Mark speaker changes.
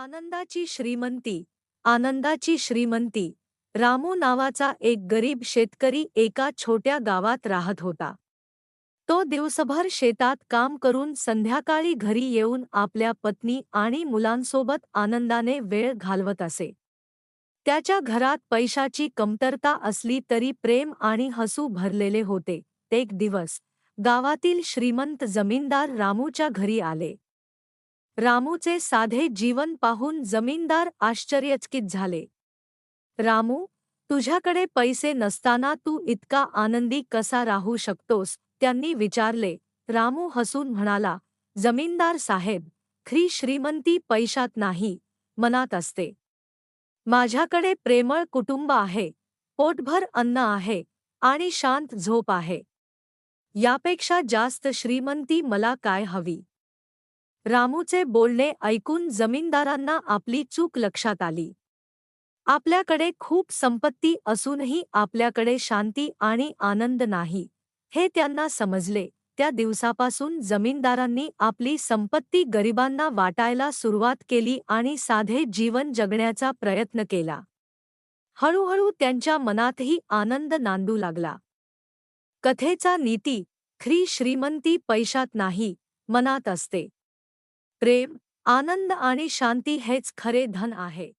Speaker 1: आनंदाची श्रीमंती. आनंदाची श्रीमंती. रामू नावाचा एक गरीब शेतकरी एका छोट्या गावात राहत होता. तो दिवसभर शेतात काम करून संध्याकाळी घरी येऊन आपल्या पत्नी आणि मुलांसोबत आनंदाने वेळ घालवत असे. त्याच्या घरात पैशाची कमतरता असली तरी प्रेम आणि हसू भरलेले होते. एक दिवस गावातील श्रीमंत जमीनदार रामूच्या घरी आले. रामूचे साधे जीवन पाहून जमीनदार आश्चर्यचकित झाले. रामू, तुझ्याकडे पैसे नसताना तू इतका आनंदी कसा राहू शकतोस? त्यांनी विचारले. रामू हसून म्हणाला, जमीनदार साहेब, खरी श्रीमंती पैशात नाही, मनात असते. माझ्याकडे प्रेमळ कुटुंब आहे, पोटभर अन्न आहे आणि शांत झोप आहे. यापेक्षा जास्त श्रीमंती मला काय हवी? रामूचे बोलणे ऐकून जमीनदारांना आपली चूक लक्षात आली. आपल्याकडे खूप संपत्ती असूनही आपल्याकडे शांती आणि आनंद नाही, हे त्यांना समजले. त्या दिवसापासून जमीनदारांनी आपली संपत्ती गरिबांना वाटायला सुरुवात केली आणि साधे जीवन जगण्याचा प्रयत्न केला. हळूहळू त्यांच्या मनातही आनंद नांदू लागला. कथेचा नीती: खरी श्रीमंती पैशात नाही, मनात असते. प्रेम, आनंद आणि शांती हेच खरे धन आहे.